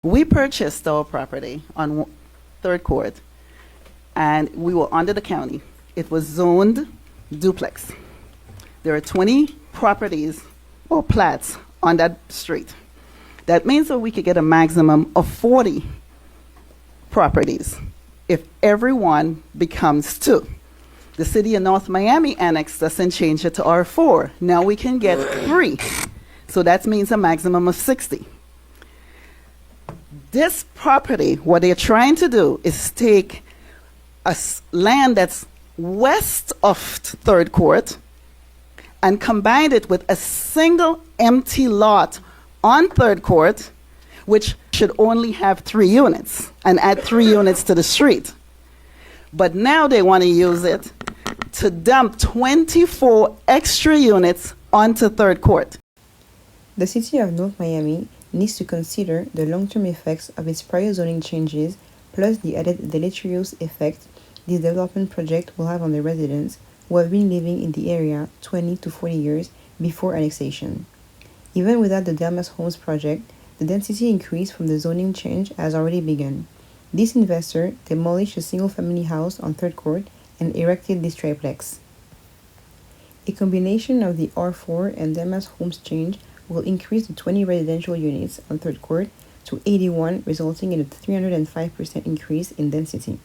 We purchased our property on Third Court, and we were under the county. It was zoned duplex. There are 20 properties or plats on that street. That means that we could get a maximum of 40 properties if everyone becomes 2. The city of North Miami annexed us and changed it to R4. Now we can get 3. So that means a maximum of 60. This property, what they're trying to do is take land that's west of Third Court and combine it with a single empty lot on Third Court, which should only have 3 units, and add 3 units to the street. But now they want to use it to dump 24 extra units onto Third Court. The city of North Miami needs to consider the long-term effects of its prior zoning changes, plus the added deleterious effect this development project will have on the residents who have been living in the area 20 to 40 years before annexation. Even without the Delmas Homes project, the density increase from the zoning change has already begun. This investor demolished a single-family house on Third Court and erected this triplex. A combination of the R4 and Delmas Homes change will increase the 20 residential units on Third Court to 81, resulting in a 305% increase in density.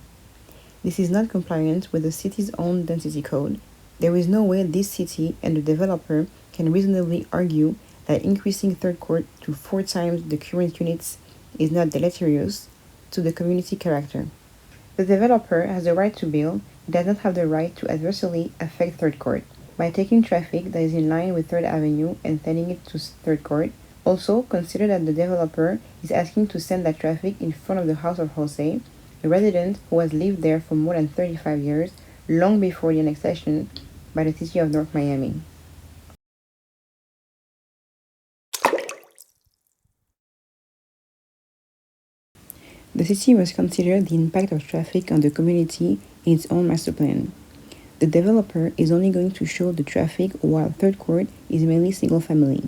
This is not compliant with the city's own density code. There is no way this city and the developer can reasonably argue that increasing Third Court to 4 times the current units is not deleterious to the community character. The developer has the right to build, it does not have the right to adversely affect Third Court by taking traffic that is in line with 3rd Avenue and sending it to Third Court. Also, consider that the developer is asking to send that traffic in front of the house of Jose, a resident who has lived there for more than 35 years, long before the annexation by the city of North Miami. The city must consider the impact of traffic on the community in its own master plan. The developer is only going to show the traffic while Third Court is mainly single family.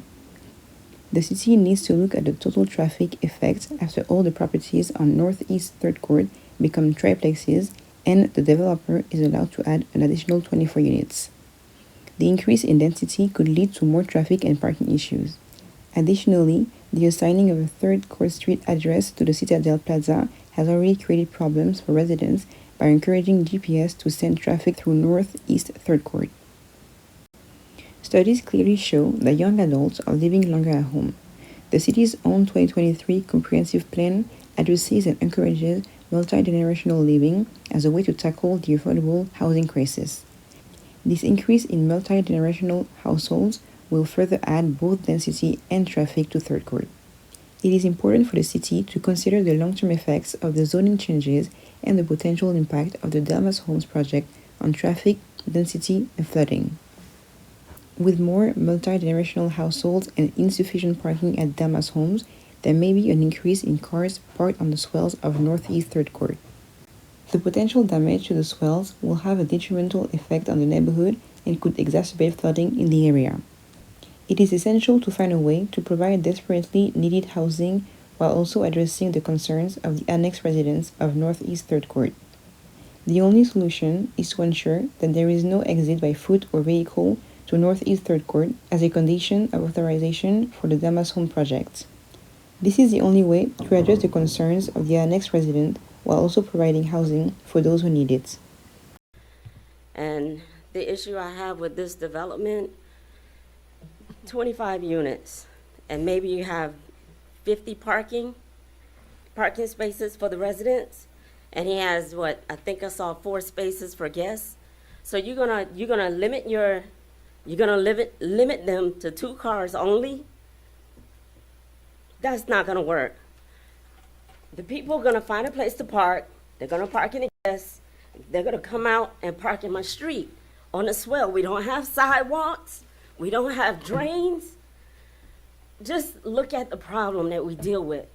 The city needs to look at the total traffic effect after all the properties on Northeast Third Court become triplexes and the developer is allowed to add an additional 24 units. The increase in density could lead to more traffic and parking issues. Additionally, the assigning of a Third Court Street address to the Citadel Plaza has already created problems for residents by encouraging GPS to send traffic through Northeast Third Court. Studies clearly show that young adults are living longer at home. The city's own 2023 comprehensive plan addresses and encourages multi-generational living as a way to tackle the affordable housing crisis. This increase in multi-generational households will further add both density and traffic to Third Court. It is important for the city to consider the long-term effects of the zoning changes and the potential impact of the Delmas Homes project on traffic, density, and flooding. With more multi-generational households and insufficient parking at Delmas Homes, there may be an increase in cars parked on the swells of Northeast Third Court. The potential damage to the swells will have a detrimental effect on the neighborhood and could exacerbate flooding in the area. It is essential to find a way to provide desperately needed housing while also addressing the concerns of the annexed residents of Northeast Third Court. The only solution is to ensure that there is no exit by foot or vehicle to Northeast Third Court as a condition of authorization for the Delmas Home project. This is the only way to address the concerns of the annexed resident while also providing housing for those who need it. And the issue I have with this development, 25 units, and maybe you have 50 parking spaces for the residents, and he has what I think I saw 4 spaces for guests. So you're gonna limit them to 2 cars only. That's not gonna work. The people are gonna find a place to park. They're gonna park in the guests. They're gonna come out and park in my street on the swell. We don't have sidewalks. We don't have drains. Just look at the problem that we deal with.